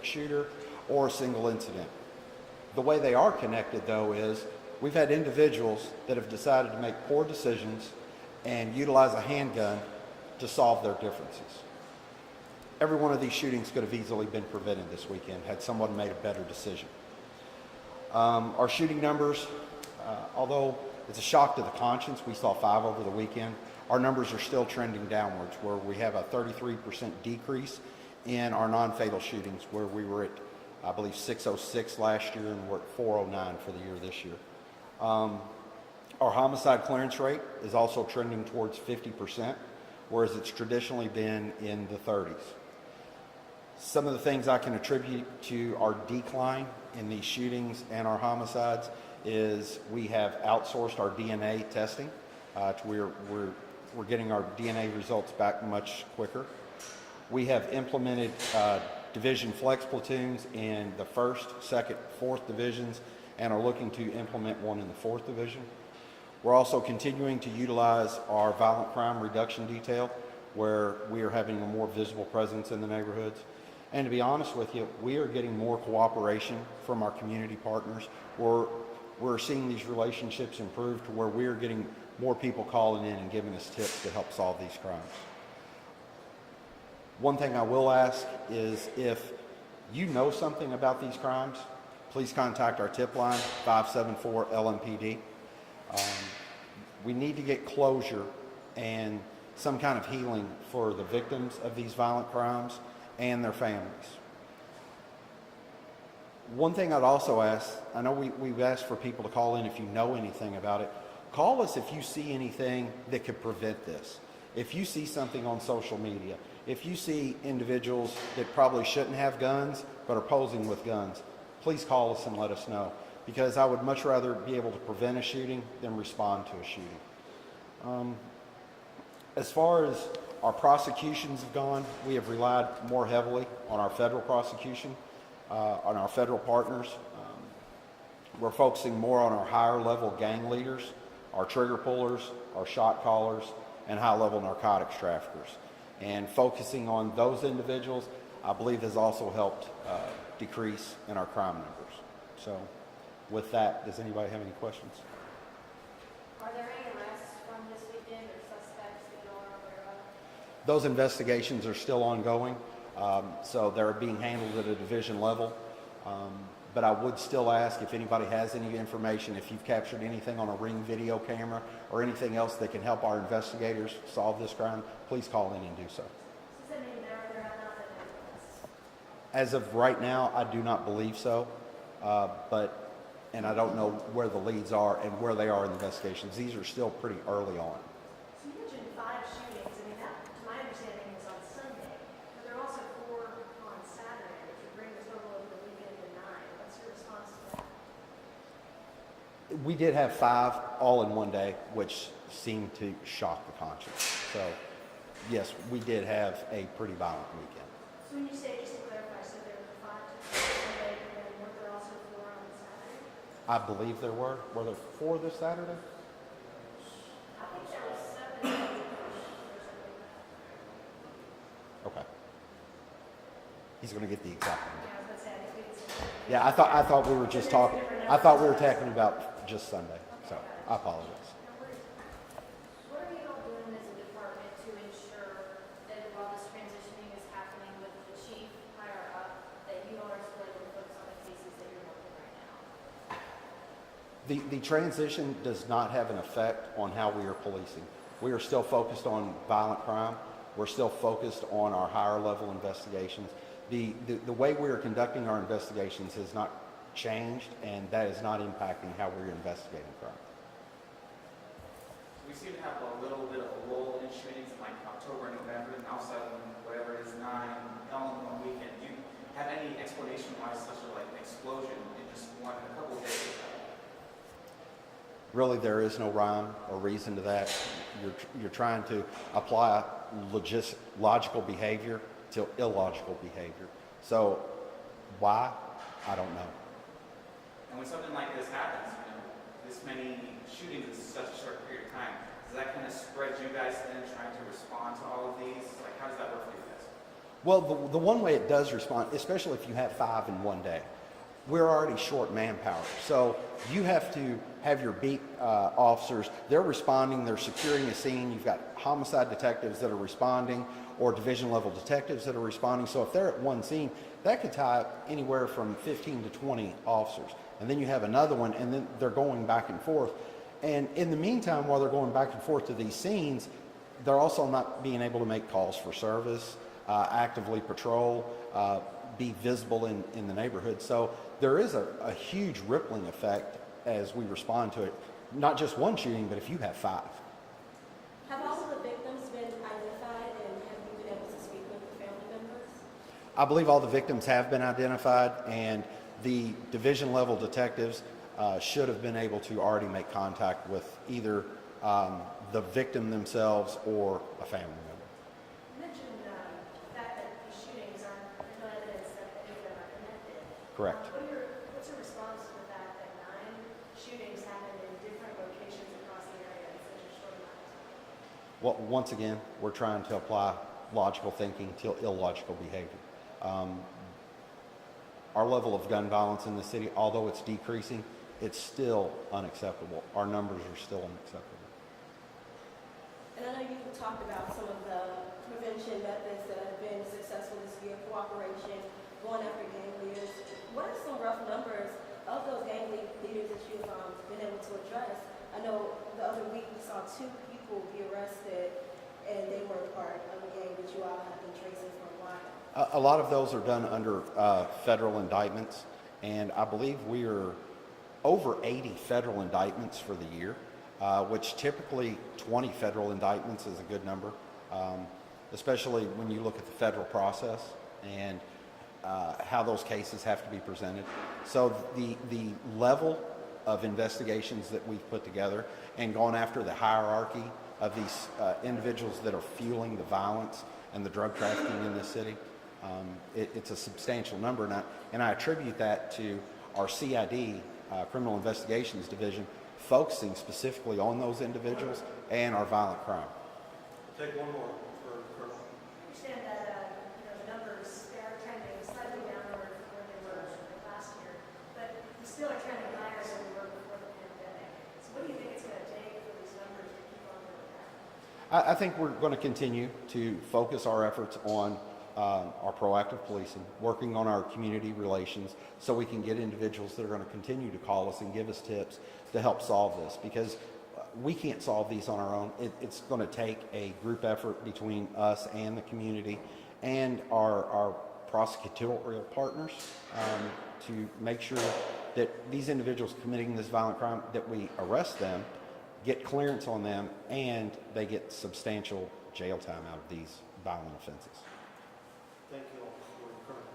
specific shooter or a single incident. The way they are connected, though, is we've had individuals that have decided to make poor decisions and utilize a handgun to solve their differences. Every one of these shootings could have easily been prevented this weekend had someone made a better decision. Our shooting numbers, although it's a shock to the conscience, we saw 5 over the weekend, our numbers are still trending downwards, where we have a 33% decrease in our non-fatal shootings, where we were at, I believe, 606 last year, and we're at 409 for the year this year. Our homicide clearance rate is also trending towards 50%, whereas it's traditionally been in the 30s. Some of the things I can attribute to our decline in these shootings and our homicides is we have outsourced our DNA testing. We're getting our DNA results back much quicker. We have implemented division flex platoons in the 1st, 2nd, 4th divisions, and are looking to implement one in the 4th division. We're also continuing to utilize our violent crime reduction detail, where we are having a more visible presence in the neighborhoods. And to be honest with you, we are getting more cooperation from our community partners. We're seeing these relationships improve to where we are getting more people calling in and giving us tips to help solve these crimes. One thing I will ask is, if you know something about these crimes, please contact our tip line, 574-LMPD. We need to get closure and some kind of healing for the victims of these violent crimes and their families. One thing I'd also ask, I know we've asked for people to call in if you know anything about it. Call us if you see anything that could prevent this. If you see something on social media, if you see individuals that probably shouldn't have guns but are posing with guns, please call us and let us know, because I would much rather be able to prevent a shooting than respond to a shooting. As far as our prosecutions have gone, we have relied more heavily on our federal prosecution, on our federal partners. We're focusing more on our higher level gang leaders, our trigger pullers, our shot callers, and high level narcotics traffickers. And focusing on those individuals, I believe, has also helped decrease in our crime numbers. So with that, does anybody have any questions? Are there any arrests from this weekend or suspects that you are aware of? Those investigations are still ongoing, so they're being handled at a division level. But I would still ask, if anybody has any information, if you've captured anything on a Ring video camera or anything else that can help our investigators solve this crime, please call in and do so. Does that mean there have not been arrests? As of right now, I do not believe so, and I don't know where the leads are and where they are in the investigations. These are still pretty early on. So you mentioned 5 shootings. I mean, that, to my understanding, was on Sunday, but there are also 4 on Saturday, which would bring the total over the weekend to 9. What's your response to that? We did have 5 all in one day, which seemed to shock the conscience. So, yes, we did have a pretty violent weekend. So when you say, just to clarify, so there were 5 to Sunday, and then were there also 4 on Saturday? I believe there were. Were there 4 this Saturday? I think there was 7. Okay. He's going to get the exact number. Yeah, I was going to say, I think we can say. Yeah, I thought we were just talking. I thought we were talking about just Sunday. So I apologize. No worries. What are you all doing as a department to ensure that while this transitioning is happening with the chief higher up, that you all are still able to focus on the cases that you're working right now? The transition does not have an effect on how we are policing. We are still focused on violent crime. We're still focused on our higher level investigations. The way we are conducting our investigations has not changed, and that is not impacting how we're investigating crime. We seem to have a little bit of a lull in shootings in like October and November, and also whatever it is, 9 all in one weekend. Do you have any explanation why such a like an explosion in just a couple of days? Really, there is no rhyme or reason to that. You're trying to apply logical behavior to illogical behavior. So why? I don't know. And when something like this happens, this many shootings in such a short period of time, does that kind of spread you guys then trying to respond to all of these? Like, how does that work for you guys? Well, the one way it does respond, especially if you have 5 in one day, we're already short manpower. So you have to have your beat officers, they're responding, they're securing a scene. You've got homicide detectives that are responding or division level detectives that are responding. So if they're at one scene, that could tie up anywhere from 15 to 20 officers. And then you have another one, and then they're going back and forth. And in the meantime, while they're going back and forth to these scenes, they're also not being able to make calls for service, actively patrol, be visible in the neighborhood. So there is a huge rippling effect as we respond to it. Not just one shooting, but if you have 5. Have all of the victims been identified, and have you been able to speak with the family members? I believe all the victims have been identified, and the division level detectives should have been able to already make contact with either the victim themselves or a family member. You mentioned the fact that these shootings aren't no evidence that any of them are connected. Correct. What's your response to the fact that 9 shootings happened in different locations across the area in such a short amount of time? Well, once again, we're trying to apply logical thinking to illogical behavior. Our level of gun violence in the city, although it's decreasing, it's still unacceptable. Our numbers are still unacceptable. And I know you talked about some of the prevention methods that have been successful this year, cooperation, going after gang leaders. What are some rough numbers of those gang leaders that you've been able to address? I know the other week we saw 2 people be arrested, and they were part of a gang that you all have been tracing for a while. A lot of those are done under federal indictments, and I believe we are over 80 federal indictments for the year, which typically 20 federal indictments is a good number, especially when you look at the federal process and how those cases have to be presented. So the level of investigations that we've put together and gone after the hierarchy of these individuals that are fueling the violence and the drug trafficking in this city, it's a substantial number, and I attribute that to our CID, Criminal Investigations Division, focusing specifically on those individuals and our violent crime. Take one more for Colonel. I understand that the numbers they are trending slightly downward from where they were last year, but we still are trending higher than we were before the pandemic. So what do you think it's going to take for these numbers to keep on going down? I think we're going to continue to focus our efforts on our proactive policing, working on our community relations so we can get individuals that are going to continue to call us and give us tips to help solve this, because we can't solve these on our own. It's going to take a group effort between us and the community and our prosecutorial partners to make sure that these individuals committing this violent crime, that we arrest them, get clearance on them, and they get substantial jail time out of these violent offenses. Thank you all for your Colonel.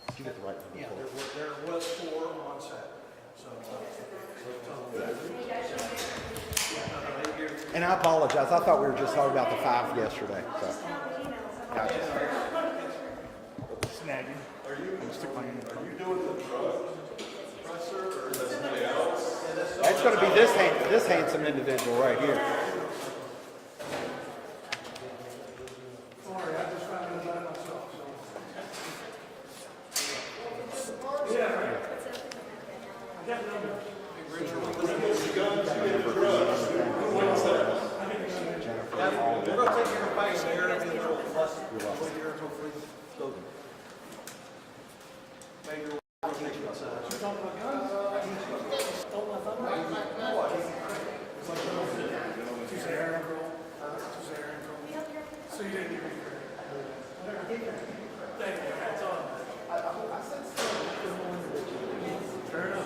Did you get the right number? Yeah, for it? there was 4 on Saturday. So, And I apologize. I thought we were just talking about the 5 yesterday. So. Gotcha. Snagging. are you doing the drug presser or is that somebody else? It's going to be this handsome individual right here. Sorry, I just found out about it myself. So. Yeah, right. I got the number. We're going to take your advice there. It'll be a little less here, hopefully. Maybe we'll take you outside. You talking about guns? Stole my thunder? Tuesday Aaron girl. Tuesday Aaron girl. So you didn't even hear it. Thank you. That's all. Fair enough.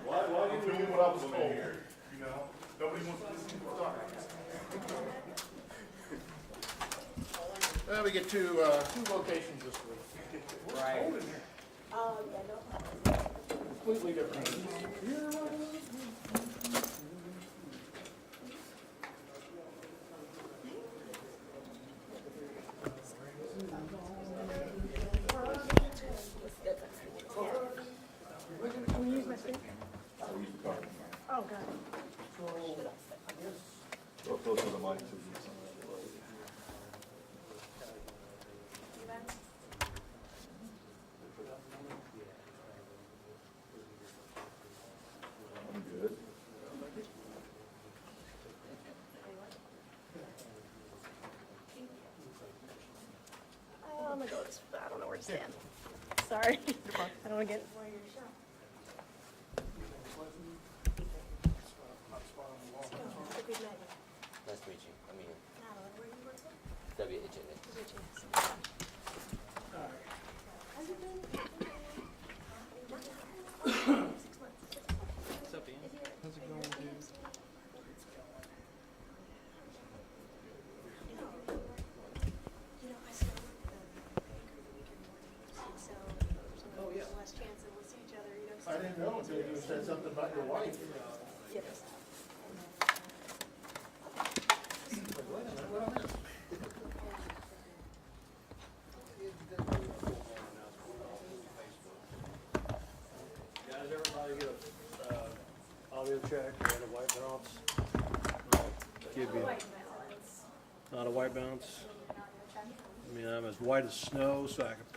Why didn't you do what I was told? You know, nobody wants to listen to us. Well, we get 2 locations this week. Right. Completely different. stand. Sorry. I don't want to get one of your shot. Nice to meet you. I'm Ian. Madeline, where do you work for? WHNS. How's it been? What's up, Ian? How's it going, dude? I still work the bakery the weekend mornings, so there's less chance that we'll see each other, I didn't know until you said something about your wife. Get us out. Guys, everybody get a audio check and a white balance? Give you, not a white balance? I mean, I'm as white as snow, so you could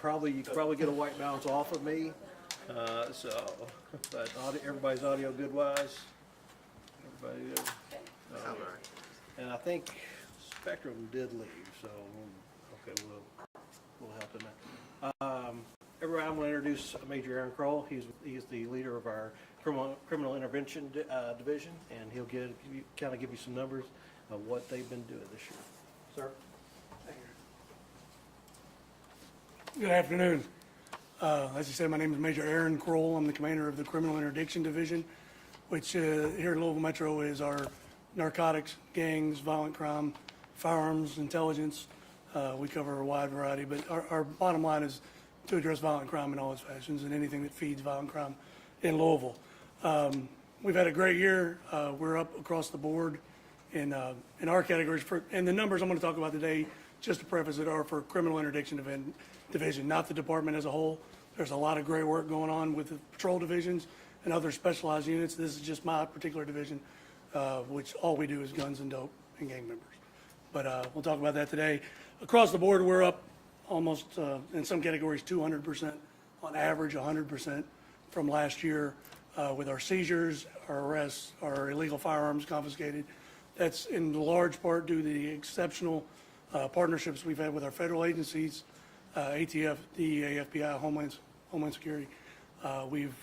probably get a white balance off of me. But everybody's audio good wise? Everybody good? And I think Spectrum did leave, so, okay, we'll help in that. Everybody, I'm going to introduce Major Aaron Kroll. He's the leader of our criminal intervention division, and he'll give you some numbers of what they've been doing this year. Sir? Good afternoon. As you said, my name is Major Aaron Kroll. I'm the commander of the Criminal Interdiction Division, which here at Louisville Metro is our narcotics, gangs, violent crime, firearms, intelligence. We cover a wide variety, but our bottom line is to address violent crime in all its fashions and anything that feeds violent crime in Louisville. We've had a great year. We're up across the board in our categories. And the numbers I'm going to talk about today, just to preface it, are for Criminal Interdiction Division, not the department as a whole. There's a lot of great work going on with the patrol divisions and other specialized units. This is just my particular division, which all we do is guns and dope and gang members. But we'll talk about that today. Across the board, we're up almost, in some categories, 200%, on average 100% from last year with our seizures, our arrests, our illegal firearms confiscated. That's in large part due to the exceptional partnerships we've had with our federal agencies, ATF, DEA, FBI, Homeland Security. We've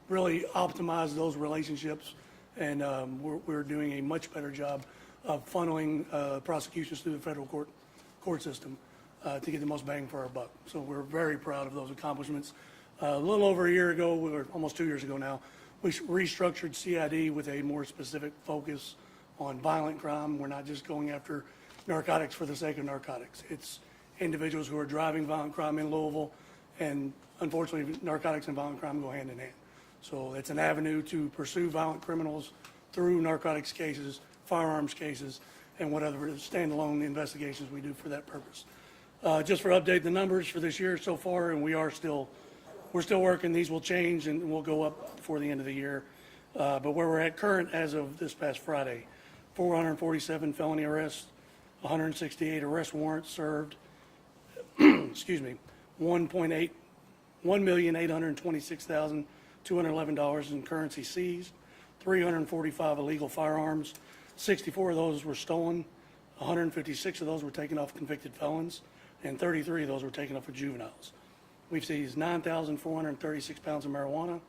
really optimized those relationships, and we're doing a much better job of funneling prosecutions through the federal court system to get the most bang for our buck. So we're very proud of those accomplishments. A little over a year ago, or almost 2 years ago now, we restructured CID with a more specific focus on violent crime. We're not just going after narcotics for the sake of narcotics. It's individuals who are driving violent crime in Louisville, and unfortunately, narcotics and violent crime go hand in hand. So it's an avenue to pursue violent criminals through narcotics cases, firearms cases, and whatever standalone investigations we do for that purpose. Just for update, the numbers for this year so far, and we're still working. These will change and will go up before the end of the year. But where we're at current as of this past Friday, 447 felony arrests, 168 arrest warrants served, excuse me, $1,826,211 in currency seized, 345 illegal firearms, 64 of those were stolen, 156 of those were taken off convicted felons, and 33 of those were taken off of juveniles. We've seized 9,436 pounds of marijuana,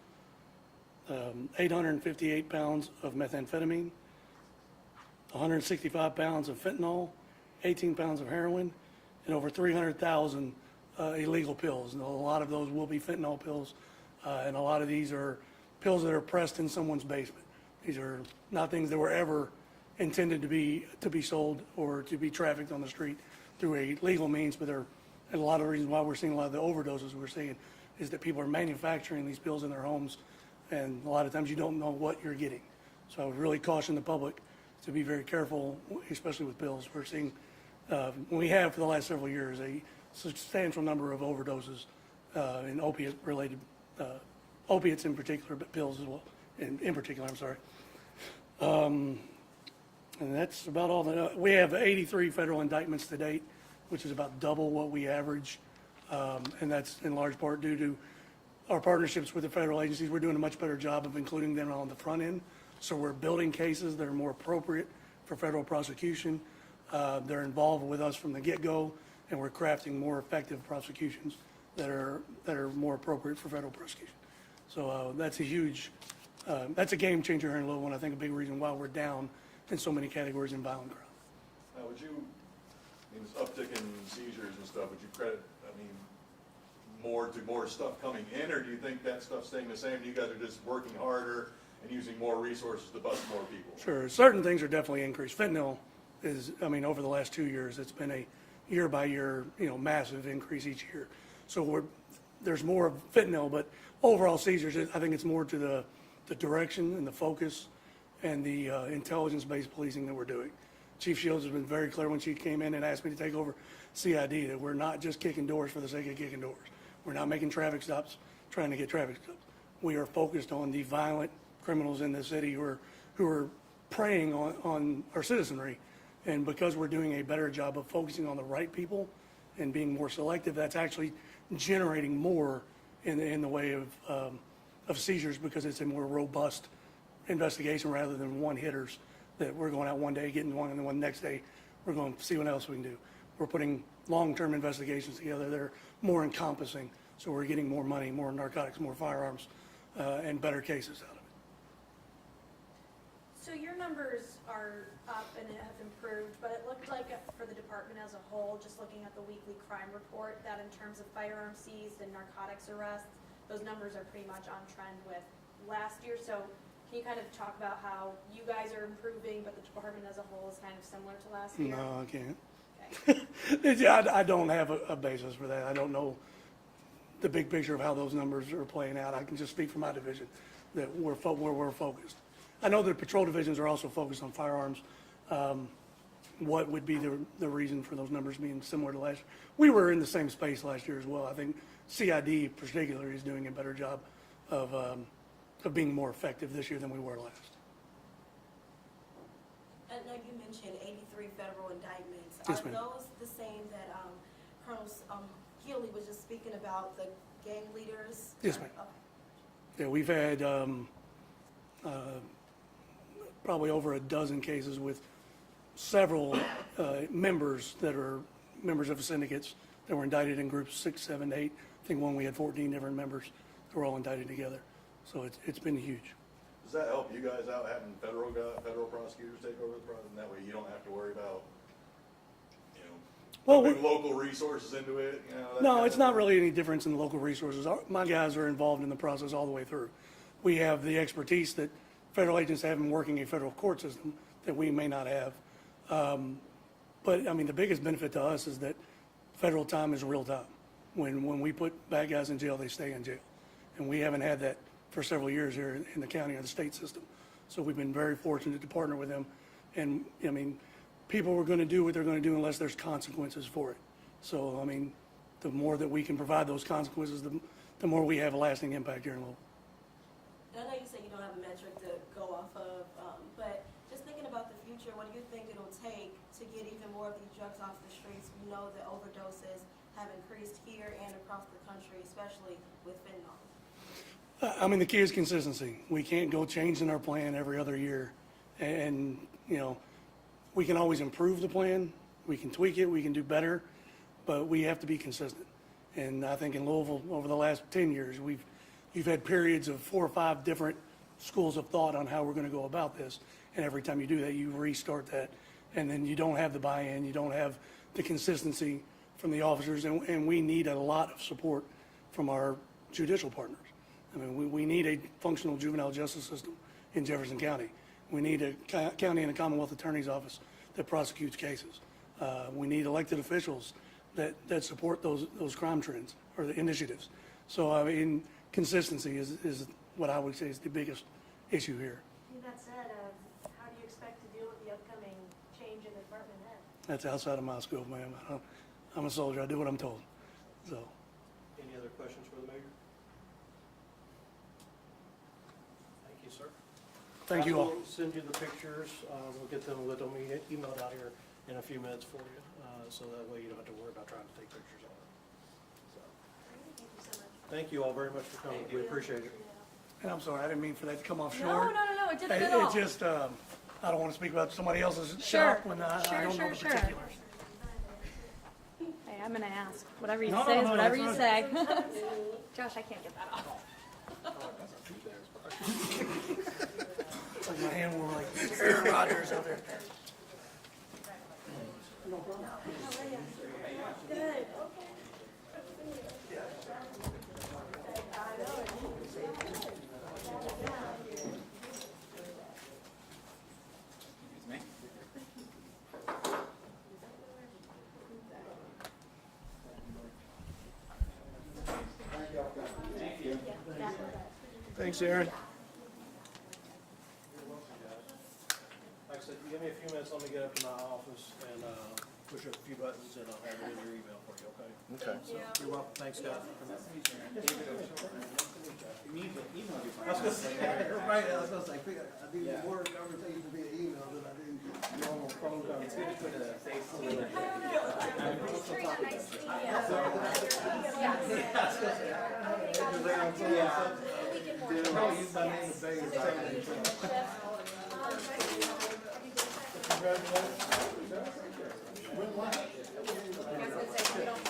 858 pounds of methamphetamine, 165 pounds of fentanyl, 18 pounds of heroin, and over 300,000 illegal pills. And a lot of those will be fentanyl pills, and a lot of these are pills that are pressed in someone's basement. These are not things that were ever intended to be sold or to be trafficked on the street through a legal means, but and a lot of the reasons why we're seeing a lot of the overdoses we're seeing is that people are manufacturing these pills in their homes, and a lot of times you don't know what you're getting. So I would really caution the public to be very careful, especially with pills. We're seeing, we have for the last several years, a substantial number of overdoses in opiate-related, opiates in particular, but pills as well, in particular, I'm sorry. And that's about all that, we have 83 federal indictments to date, which is about double what we average. And that's in large part due to our partnerships with the federal agencies. We're doing a much better job of including them on the front end. So we're building cases that are more appropriate for federal prosecution. They're involved with us from the get-go, and we're crafting more effective prosecutions that are more appropriate for federal prosecution. So that's a huge, that's a game changer here in Louisville, and I think a big reason why we're down in so many categories in violent crime. Now, would you, I mean, this uptick in seizures and stuff, would you credit, I mean, more stuff coming in, or do you think that stuff's staying the same? You guys are just working harder and using more resources to bust more people? Sure, certain things are definitely increased. Fentanyl is, I mean, over the last 2 years, it's been a year by year, massive increase each year. So there's more of fentanyl, but overall seizures, I think it's more to the direction and the focus and the intelligence-based policing that we're doing. Chief Shields has been very clear when she came in and asked me to take over CID that we're not just kicking doors for the sake of kicking doors. We're not making traffic stops trying to get traffic stops. We are focused on the violent criminals in the city who are preying on our citizenry. And because we're doing a better job of focusing on the right people and being more selective, that's actually generating more in the way of seizures, because it's a more robust investigation rather than one hitters that we're going out one day, getting one, and then one next day, we're going to see what else we can do. We're putting long-term investigations together that are more encompassing, so we're getting more money, more narcotics, more firearms, and better cases out of it. So your numbers are up and have improved, but it looked like for the department as a whole, just looking at the weekly crime report, that in terms of firearms seized and narcotics arrests, those numbers are pretty much on trend with last year. So can you kind of talk about how you guys are improving, but the department as a whole is kind of similar to last year? No, I can't. Okay. I don't have a basis for that. I don't know the big picture of how those numbers are playing out. I can just speak for my division, that we're focused. I know that patrol divisions are also focused on firearms. What would be the reason for those numbers being similar to last year? We were in the same space last year as well. I think CID particularly is doing a better job of being more effective this year than we were last. I know you mentioned 83 federal indictments. Yes, Are ma'am. those the same that Colonel Healy was just speaking about, the gang leaders? Yes, ma'am. Okay. Yeah, we've had probably over a dozen cases with several members that are members of syndicates that were indicted in groups 6, 7, 8. I think one we had 14 different members that were all indicted together. So it's been huge. Does that help you guys out, having federal prosecutors take over the process, and that way you don't have to worry about, putting local resources into it? No, it's not really any difference in the local resources. My guys are involved in the process all the way through. We have the expertise that federal agents have in working a federal court system that we may not have. But I mean, the biggest benefit to us is that federal time is real time. When we put bad guys in jail, they stay in jail. And we haven't had that for several years here in the county or the state system. So we've been very fortunate to partner with them. And I mean, people are going to do what they're going to do unless there's consequences for it. So, I mean, the more that we can provide those consequences, the more we have a lasting impact here in Louisville. And I know you said you don't have a metric to go off of, but just thinking about the future, what do you think it'll take to get even more of these drugs off the streets? We know that overdoses have increased here and across the country, especially with fentanyl. I mean, the key is consistency. We can't go changing our plan every other year. And, we can always improve the plan. We can tweak it. We can do better. But we have to be consistent. And I think in Louisville, over the last 10 years, you've had periods of 4 or 5 different schools of thought on how we're going to go about this. And every time you do that, you restart that. And then you don't have the buy-in. You don't have the consistency from the officers. And we need a lot of support from our judicial partners. I mean, we need a functional juvenile justice system in Jefferson County. We need a county and a Commonwealth Attorney's Office that prosecutes cases. We need elected officials that support those crime trends or the initiatives. So, I mean, consistency is what I would say is the biggest issue here. That said, how do you expect to deal with the upcoming change in the department head? That's outside of my scope, ma'am. I'm a soldier. I do what I'm told. So. Any other questions for the mayor? Thank you, sir. Thank you all. We'll send you the pictures. We'll get them emailed out here in a few minutes for you, so that way you don't have to worry about trying to take pictures of it. So, Thank you so much. thank you all very much for coming. We appreciate it. And I'm sorry, I didn't mean for that to come off No, short. no, it didn't at all. It just, I don't want to speak about somebody else's Sure. shop when I don't know the Sure. particulars. Hey, I'm gonna ask. Whatever you No, say no, is no, whatever that's you say. Josh, I can't get that off. It's like my hand were like Aaron Rodgers out there. Good. Excuse me. Thank you. Thanks, Aaron. Like I said, give me a few minutes, let me get up to my office and push a few buttons and I'll have it in your email for you, okay? Okay. You're welcome, thanks, Scott. I was gonna say, right, I was gonna say, I do more conversations via email than I do normal phone It's conversations. good to put a face to it. Sure, you got nice to meet you. I'll use my name to say it. I was gonna say, we don't